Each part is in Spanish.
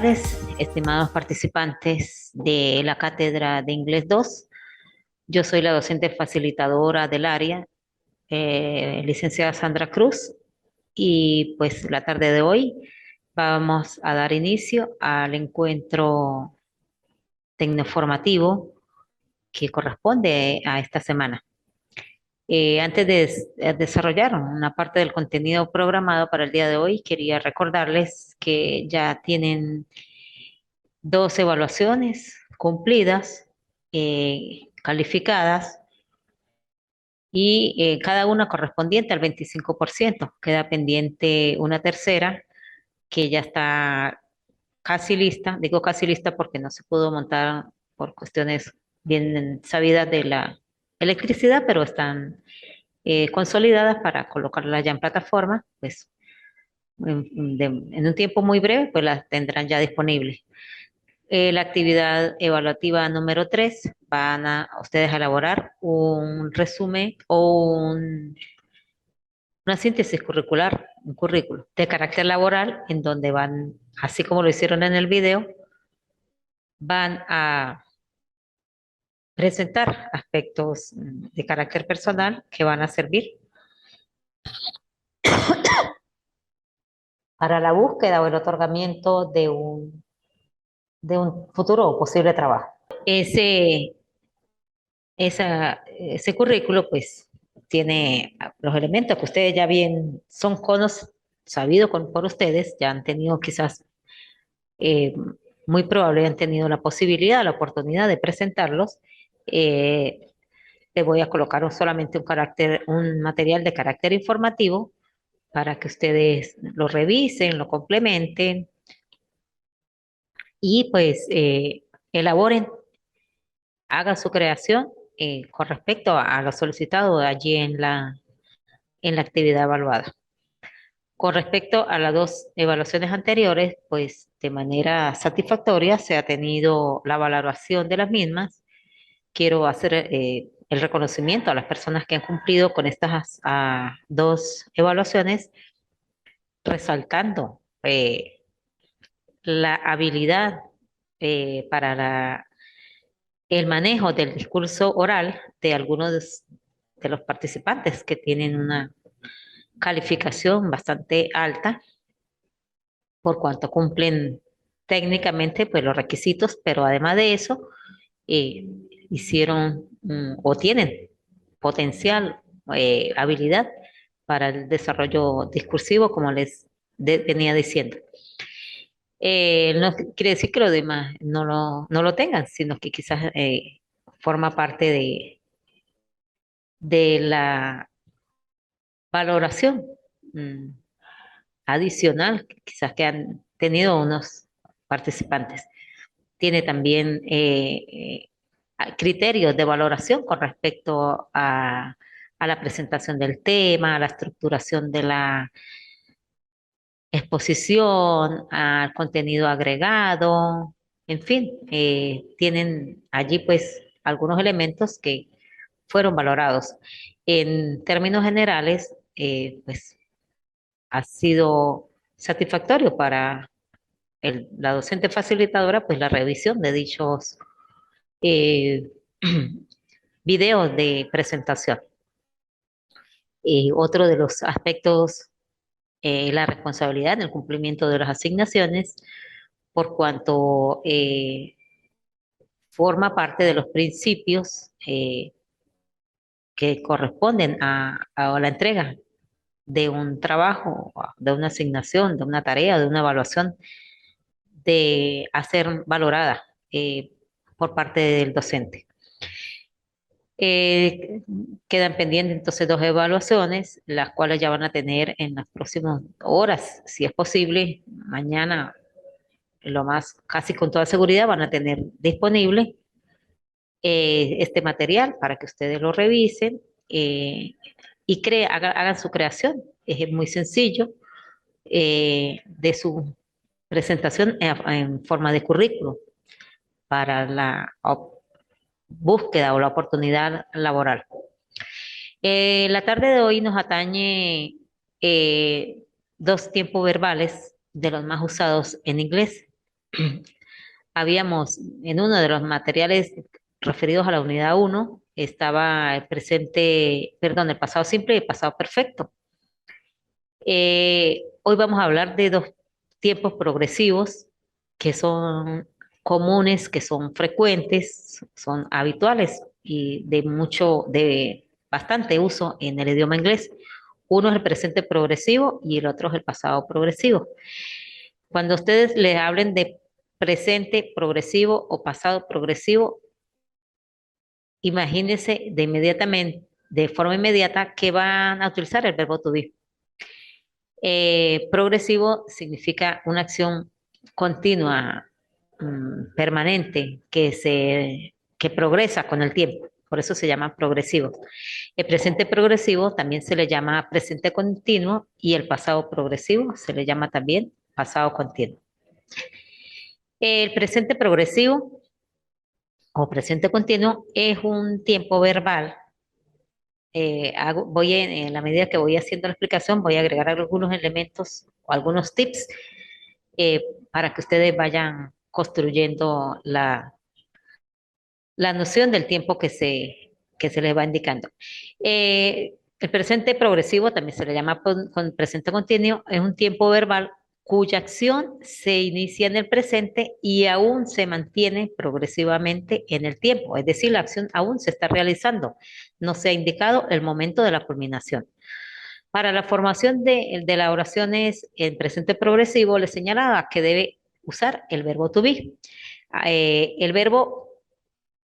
tardes, estimados participantes de la Cátedra de Inglés 2. Yo soy la docente facilitadora del área, licenciada Sandra Cruz, y pues la tarde de hoy vamos a dar inicio al encuentro tecnoformativo que corresponde a esta semana. Antes de desarrollar una parte del contenido programado para el día de hoy, quería recordarles que ya tienen dos evaluaciones cumplidas, calificadas, y cada una correspondiente al 25%. Queda pendiente una tercera que ya está casi lista. Digo casi lista porque no se pudo montar por cuestiones bien sabidas de la electricidad, pero están consolidadas para colocarlas ya en plataforma, pues en un tiempo muy breve, pues las tendrán ya disponibles. La actividad evaluativa número 3, van a ustedes a elaborar un resumen o una síntesis curricular, un currículo de carácter laboral, en donde van, así como lo hicieron en el video, van a presentar aspectos de carácter personal que van a servir para la búsqueda o el otorgamiento de un futuro o posible trabajo. Ese currículo, pues, tiene los elementos que ustedes ya bien son sabidos por ustedes, ya han tenido quizás, eh, muy probable, han tenido la posibilidad, la oportunidad de presentarlos. Eh, Le voy a colocar solamente un material de carácter informativo para que ustedes lo revisen, lo complementen y pues elaboren, hagan su creación con respecto a lo solicitado allí en la actividad evaluada. Con respecto a las dos evaluaciones anteriores, pues de manera satisfactoria se ha tenido la valoración de las mismas. Quiero hacer el reconocimiento a las personas que han cumplido con estas dos evaluaciones, resaltando la habilidad para el manejo del discurso oral de algunos de los participantes que tienen una calificación bastante alta por cuanto cumplen técnicamente pues los requisitos, pero además de eso eh, hicieron o tienen potencial, habilidad para el desarrollo discursivo, como les venía diciendo. No quiere decir que los demás no lo tengan, sino que quizás forma parte de la valoración mm, adicional, quizás que han tenido unos participantes. Tiene también criterios de valoración con respecto a la presentación del tema, a la estructuración de la exposición, al contenido agregado, en fin, tienen allí pues algunos elementos que fueron valorados. En términos generales, pues ha sido satisfactorio para la docente facilitadora, pues la revisión de dichos eh, videos de presentación. Otro de los aspectos, la responsabilidad en el cumplimiento de las asignaciones, por cuanto forma parte de los principios que corresponden a la entrega de un trabajo, de una asignación, de una tarea, de una evaluación, de hacer valorada por parte del docente. Eh, Quedan pendientes entonces dos evaluaciones, las cuales ya van a tener en las próximas horas, si es posible, mañana, lo más, casi con toda seguridad, van a tener disponible este material para que ustedes lo revisen y hagan su creación. Es muy sencillo de su presentación en forma de currículum para la búsqueda o la oportunidad laboral. La tarde de hoy nos atañe dos tiempos verbales de los más usados en inglés. Habíamos, en uno de los materiales referidos a la unidad uno estaba el presente, perdón, el pasado simple y el pasado perfecto. Hoy vamos a hablar de dos tiempos progresivos que son comunes, que son frecuentes, son habituales y de bastante uso en el idioma inglés. Uno es el presente progresivo y el otro es el pasado progresivo. Cuando ustedes les hablen de presente progresivo o pasado progresivo, imagínense de forma inmediata que van a utilizar el verbo to be. Progresivo significa una acción continua, permanente, que progresa con el tiempo. Por eso se llama progresivo. El presente progresivo también se le llama presente continuo y el pasado progresivo se le llama también pasado continuo. El presente progresivo o presente continuo es un tiempo verbal. En la medida que voy haciendo la explicación, voy a agregar algunos elementos o algunos tips eh, para que ustedes vayan construyendo la noción del tiempo que se les va indicando. El presente progresivo, también se le llama con presente continuo, es un tiempo verbal cuya acción se inicia en el presente y aún se mantiene progresivamente en el tiempo. Es decir, la acción aún se está realizando, no se ha indicado el momento de la culminación. Para la formación de las oraciones en presente progresivo, les señalaba que debe usar el verbo to be. El verbo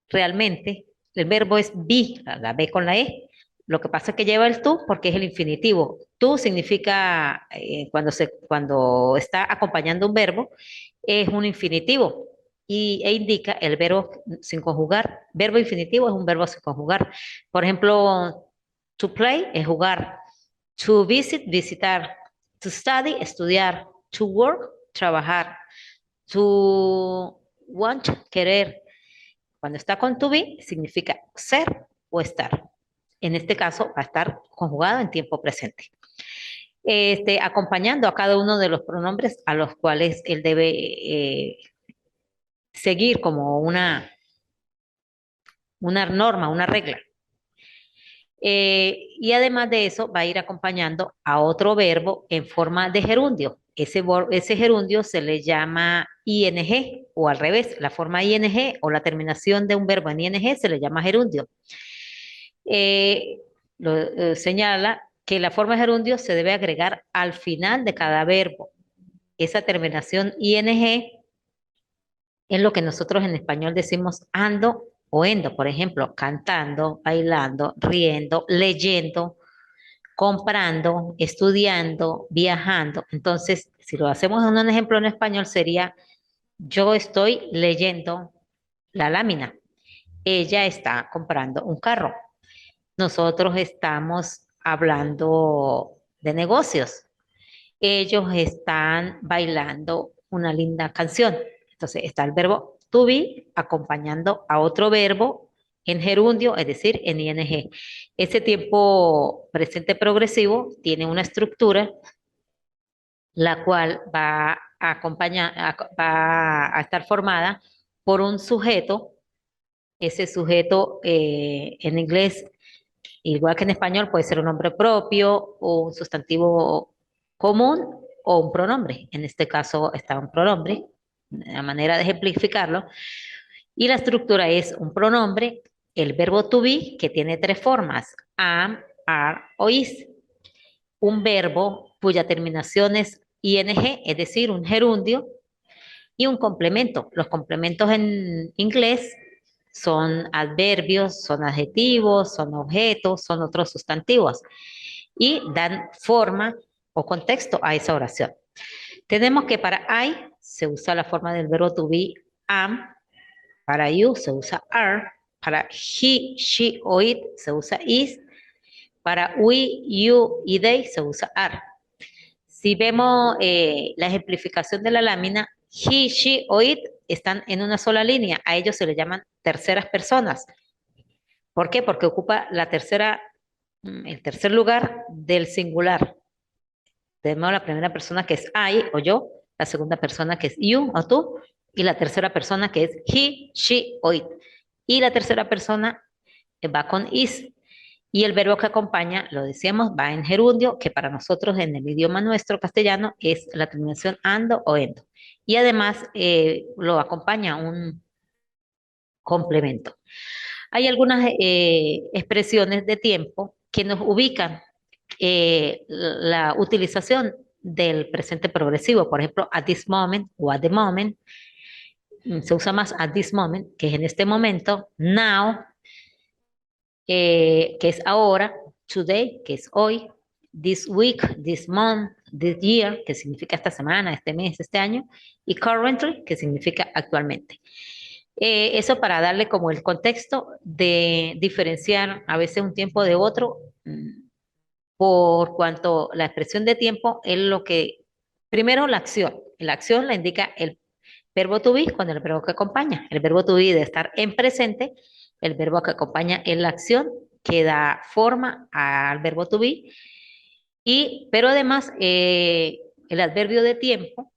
realmente, el verbo es be, la B con la E. Lo que pasa es que lleva el tú porque es el infinitivo. Tú significa, cuando está acompañando un verbo, es un infinitivo e indica el verbo sin conjugar. Verbo infinitivo es un verbo sin conjugar. Por ejemplo, to play es jugar. To visit, visitar. To study, estudiar. To work, trabajar. To want, querer. Cuando está con to be, significa ser o estar. En este caso, va a estar conjugado en tiempo presente. Acompañando a cada uno de los pronombres a los cuales él debe seguir como una norma, una regla. Y además de eso, va a ir acompañando a otro verbo en forma de gerundio. Ese gerundio se le llama ing o al revés, la forma ing o la terminación de un verbo en ing se le llama gerundio. Señala que la forma gerundio se debe agregar al final de cada verbo. Esa terminación ing es lo que nosotros en español decimos ando o endo, por ejemplo, cantando, bailando, riendo, leyendo, comprando, estudiando, viajando. Entonces, si lo hacemos en un ejemplo en español, sería yo estoy leyendo la lámina. Ella está comprando un carro. Nosotros estamos hablando de negocios. Ellos están bailando una linda canción. Entonces está el verbo to be acompañando a otro verbo en gerundio, es decir, en ing. Ese tiempo presente progresivo tiene una estructura la cual va a estar formada por un sujeto. Ese sujeto en inglés, igual que en español, puede ser un nombre propio o un sustantivo común o un pronombre. En este caso está un pronombre, la manera de ejemplificarlo. Y la estructura es un pronombre, el verbo to be, que tiene tres formas, am, are o is. Un verbo cuya terminación es ing, es decir, un gerundio, y un complemento. Los complementos en inglés son adverbios, son adjetivos, son objetos, son otros sustantivos y dan forma o contexto a esa oración. Tenemos que para I se usa la forma del verbo to be am, para you se usa are, para he, she o it se usa is, para we, you y they se usa are. Si vemos la ejemplificación de la lámina, he, she o it están en una sola línea. A ellos se les llaman terceras personas. ¿Por qué? Porque ocupa el tercer lugar del singular. Tenemos la primera persona que es I o yo, la segunda persona que es you o tú, y la tercera persona que es he, she o it. Y la tercera persona va con is. Y el verbo que acompaña, lo decíamos, va en gerundio, que para nosotros en el idioma nuestro castellano es la terminación ando o endo. Y además lo acompaña un complemento. Hay algunas expresiones de tiempo que nos ubican la utilización del presente progresivo. Por ejemplo, at this moment o at the moment. Se usa más at this moment, que es en este momento. Now, que es ahora. Today, que es hoy. This week, this month, this year, que significa esta semana, este mes, este año. Y currently, que significa actualmente. Eso para darle como el contexto de diferenciar a veces un tiempo de otro, por cuanto la expresión de tiempo es lo que, primero la acción la indica el verbo to be con el verbo que acompaña. El verbo to be de estar en presente, el verbo que acompaña es la acción que da forma al verbo to be, pero además el adverbio de tiempo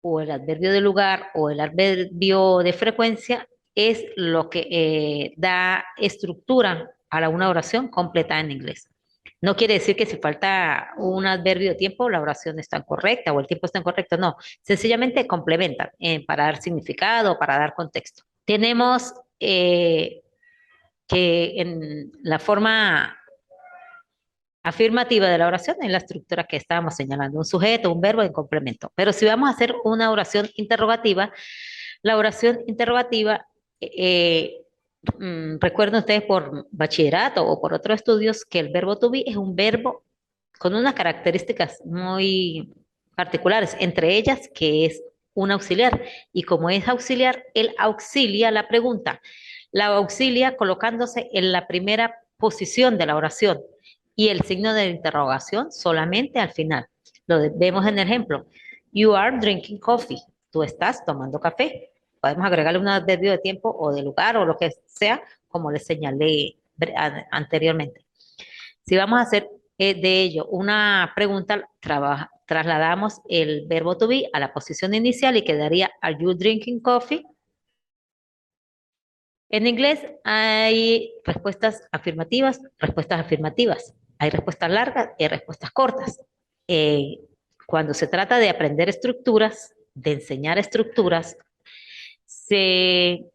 o el adverbio de lugar o el adverbio de frecuencia es lo que da estructura a una oración completa en inglés. No quiere decir que si falta un adverbio de tiempo, la oración está incorrecta o el tiempo está incorrecto, no. Sencillamente complementan para dar significado, para dar contexto. Tenemos que en la forma afirmativa de la oración en la estructura que estábamos señalando, un sujeto, un verbo y un complemento. Pero si vamos a hacer una oración interrogativa, la oración interrogativa, recuerden ustedes por bachillerato o por otros estudios que el verbo to be es un verbo con unas características muy particulares, entre ellas que es un auxiliar. Y como es auxiliar, él auxilia la pregunta. La auxilia colocándose en la primera posición de la oración y el signo de interrogación solamente al final. Vemos en el ejemplo. You are drinking coffee. Tú estás tomando café. Podemos agregarle un adverbio de tiempo o de lugar o lo que sea, como les señalé anteriormente. Si vamos a hacer de ello una pregunta, trasladamos el verbo to be a la posición inicial y quedaría Are you drinking coffee? En inglés hay respuestas afirmativas. Hay respuestas largas y respuestas cortas. Eh, Cuando se trata de aprender estructuras, de enseñar estructuras, se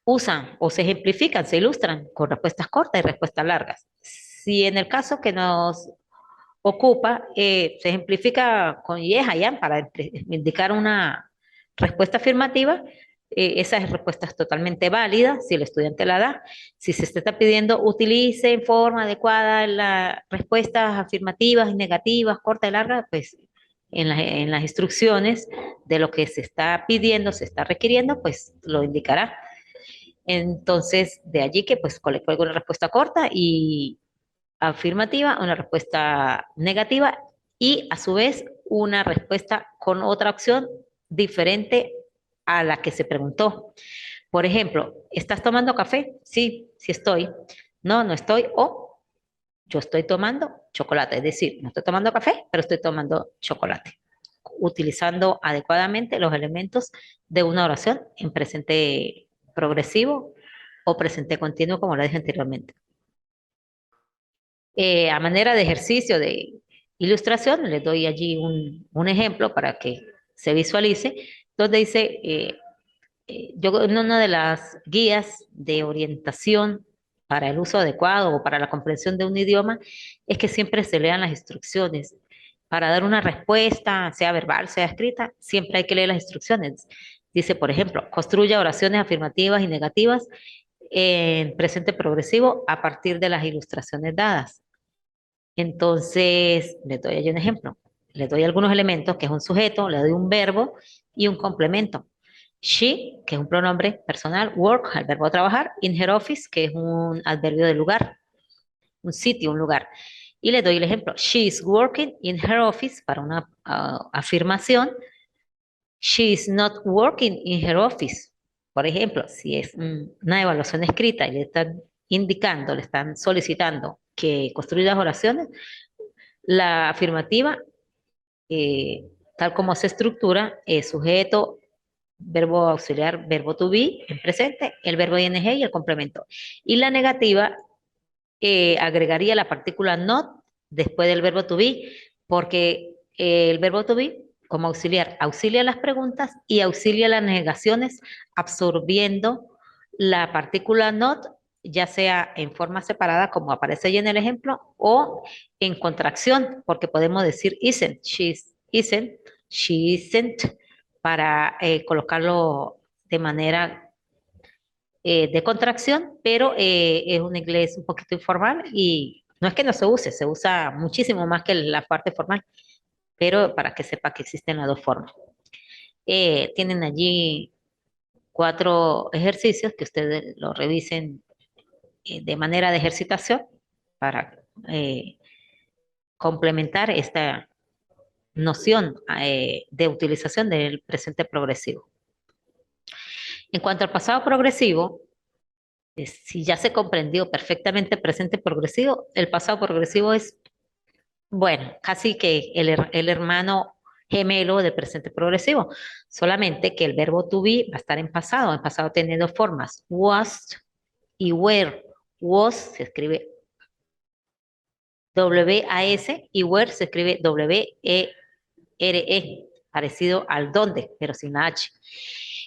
usan o se ejemplifican, se ilustran con respuestas cortas y respuestas largas. Si en el caso que nos ocupa, se ejemplifica con yes, I am, para indicar una respuesta afirmativa. Esa respuesta es totalmente válida si el estudiante la da. Si se está pidiendo, utilice en forma adecuada las respuestas afirmativas y negativas, corta y larga, pues en las instrucciones de lo que se está pidiendo, se está requiriendo, pues lo indicará. Entonces, de allí que pues coloco una respuesta corta y afirmativa, una respuesta negativa y a su vez una respuesta con otra opción diferente a la que se preguntó. Por ejemplo, ¿estás tomando café? Sí, sí estoy. No, no estoy. O yo estoy tomando chocolate. Es decir, no estoy tomando café, pero estoy tomando chocolate. Utilizando adecuadamente los elementos de una oración en presente progresivo o presente continuo, como lo dije anteriormente. A manera de ejercicio de ilustración, les doy allí un ejemplo para que se visualice, donde dice, yo en una de las guías de orientación para el uso adecuado o para la comprensión de un idioma, es que siempre se lean las instrucciones. Para dar una respuesta, sea verbal, sea escrita, siempre hay que leer las instrucciones. Dice, por ejemplo, construya oraciones afirmativas y negativas en presente progresivo a partir de las ilustraciones dadas. Entonces, le doy ahí un ejemplo. Le doy algunos elementos, que es un sujeto, le doy un verbo y un complemento. She, que es un pronombre personal, work, el verbo trabajar, in her office, que es un adverbio de lugar, un sitio, un lugar. Y le doy el ejemplo. She is working in her office para una afirmación. She is not working in her office. Por ejemplo, si es una evaluación escrita y le están indicando, le están solicitando que construya las oraciones, la afirmativa tal como se estructura, sujeto, verbo auxiliar, verbo to be en presente, el verbo ing y el complemento. Y la negativa agregaría la partícula not después del verbo to be, porque el verbo to be, como auxiliar, auxilia las preguntas y auxilia las negaciones, absorbiendo la partícula not, ya sea en forma separada, como aparece ahí en el ejemplo, o en contracción, porque podemos decir isn't, she isn't, para colocarlo de manera de contracción, pero es un inglés un poquito informal y no es que no se use, se usa muchísimo más que la parte formal, pero para que sepa que existen las dos formas. Tienen allí 4 ejercicios que ustedes lo revisen de manera de ejercitación para complementar esta noción de utilización del presente progresivo. En cuanto al pasado progresivo, si ya se comprendió perfectamente el presente progresivo, el pasado progresivo es, bueno, casi que el hermano gemelo del presente progresivo, solamente que el verbo to be va a estar en pasado tiene dos formas, was y were. Was se escribe W-A-S y were se escribe W-E-R-E, parecido al donde, pero sin la H.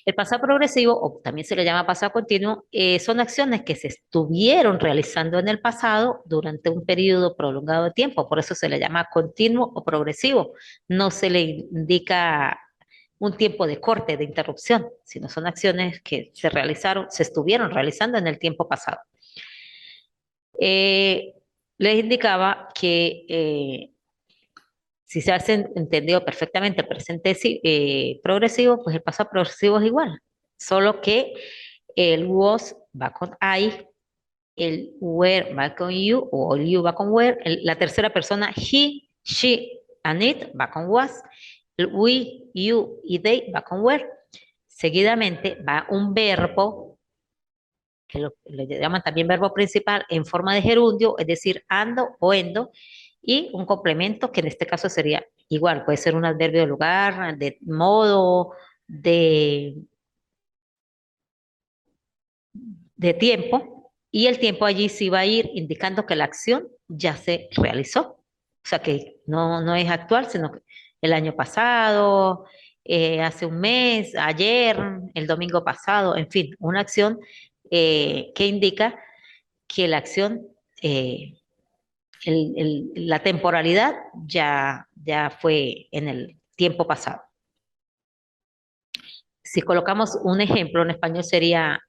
El pasado progresivo, o también se le llama pasado continuo, son acciones que se estuvieron realizando en el pasado durante un periodo prolongado de tiempo, por eso se le llama continuo o progresivo. No se le indica un tiempo de corte, de interrupción, sino son acciones que se realizaron, se estuvieron realizando en el tiempo pasado. Eh, Les indicaba que si se hace entendido perfectamente el presente progresivo, pues el pasado progresivo es igual, solo que el was va con I, el were va con you o el you va con were, la tercera persona he, she and it va con was, el we, you y they va con were. Seguidamente va un verbo, que le llaman también verbo principal, en forma de gerundio, es decir, ando o endo, y un complemento que en este caso sería igual, puede ser un adverbio de lugar, de modo, de tiempo, y el tiempo allí sí va a ir indicando que la acción ya se realizó. O sea que no es actual, sino que el año pasado, hace un mes, ayer, el domingo pasado, en fin, una acción que indica que la acción, la temporalidad ya fue en el tiempo pasado. Si colocamos un ejemplo en español sería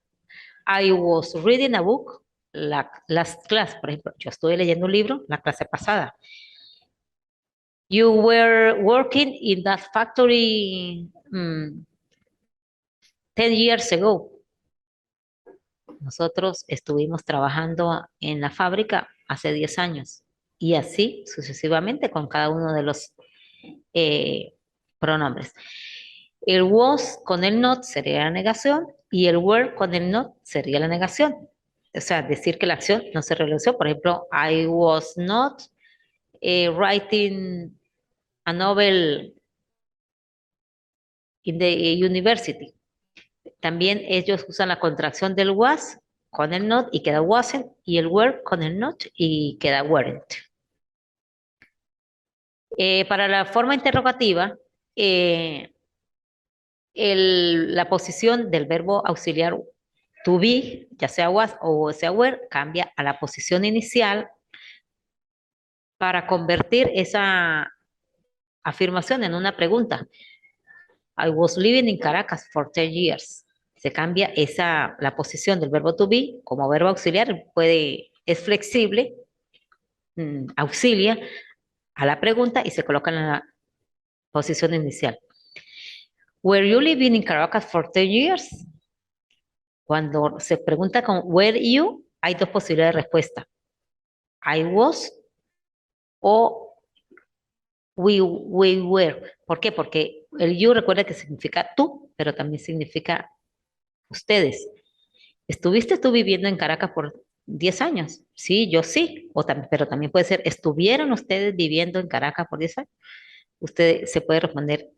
I was reading a book, las clases, por ejemplo, yo estuve leyendo un libro la clase pasada. You were working in that factory 10 years ago. Nosotros estuvimos trabajando en la fábrica hace 10 años y así sucesivamente con cada uno de los pronombres. El was con el not sería la negación y el were con el not sería la negación. O sea, decir que la acción no se realizó. Por ejemplo, I was not writing a novel in the university. También ellos usan la contracción del was con el not y queda wasn't, y el were con el not y queda weren't. Para la forma interrogativa, la posición del verbo auxiliar to be, ya sea was o sea were, cambia a la posición inicial para convertir esa afirmación en una pregunta. I was living in Caracas for 10 years. Se cambia la posición del verbo to be como verbo auxiliar, es flexible, auxilia a la pregunta y se coloca en la posición inicial. Were you living in Caracas for 10 years? Cuando se pregunta con were you, hay dos posibilidades de respuesta. I was o we were. ¿Por qué? Porque el you recuerda que significa tú, pero también significa ustedes. ¿Estuviste tú viviendo en Caracas por 10 años? Sí, yo sí. Pero también puede ser, ¿estuvieron ustedes viviendo en Caracas por 10 años? usted se puede responder,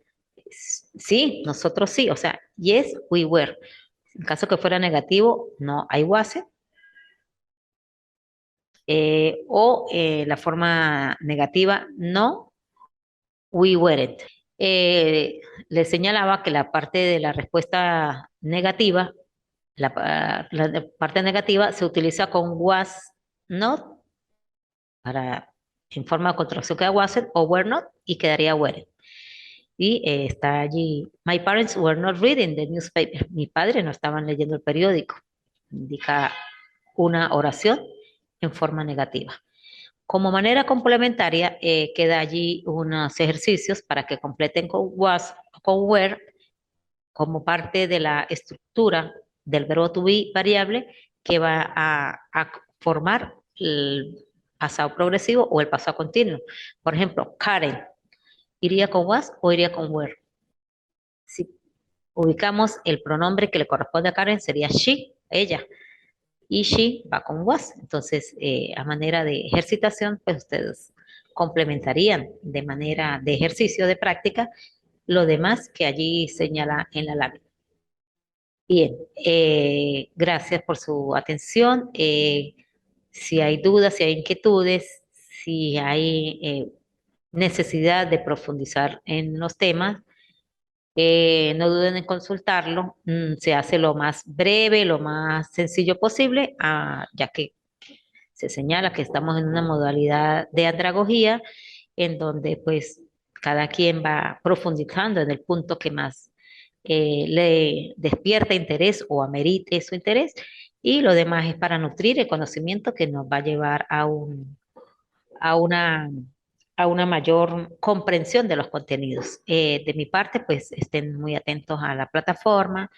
sí, nosotros sí, o sea, yes, we were. En caso que fuera negativo, no, I wasn't. La forma negativa, no, we weren't. Le señalaba que la parte de la respuesta negativa, la parte negativa se utiliza con was not para en forma de contracción queda wasn't o were not y quedaría weren't. Y está allí, my parents were not reading the newspaper. Mi padre no estaban leyendo el periódico. Indica una oración en forma negativa. Como manera complementaria, queda allí unos ejercicios para que completen con was, con were, como parte de la estructura del verbo to be variable que va a formar el pasado progresivo o el pasado continuo. Por ejemplo, Karen, ¿iría con was o iría con were? Si ubicamos el pronombre que le corresponde a Karen sería she, ella, y she va con was. Entonces, a manera de ejercitación, pues ustedes complementarían de manera de ejercicio de práctica lo demás que allí señala en la lámina. Bien, gracias por su atención. Si hay dudas, si hay inquietudes, si hay necesidad de profundizar en los temas, no duden en consultarlo. Se hace lo más breve, lo más sencillo posible, ya que se señala que estamos en una modalidad de andragogía en donde pues cada quien va profundizando en el punto que más le despierta interés o amerite su interés y lo demás es para nutrir el conocimiento que nos va a llevar a una, a una mayor comprensión de los contenidos. De mi parte, pues estén muy atentos a la plataforma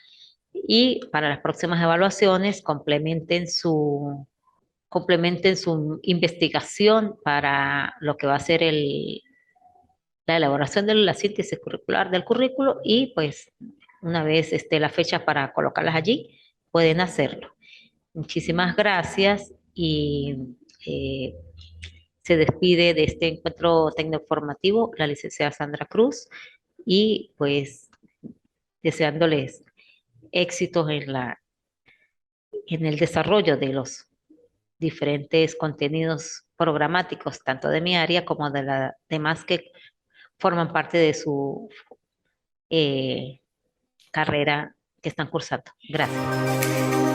y para las próximas evaluaciones complementen su investigación para lo que va a ser la elaboración de la síntesis curricular del currículo y pues una vez esté la fecha para colocarlas allí, pueden hacerlo. Muchísimas gracias y eh, se despide de este encuentro tecnoformativo la licenciada Sandra Cruz y pues deseándoles éxitos en el desarrollo de los diferentes contenidos programáticos, tanto de mi área como de las demás que forman parte de su eh, carrera que están cursando. Gracias.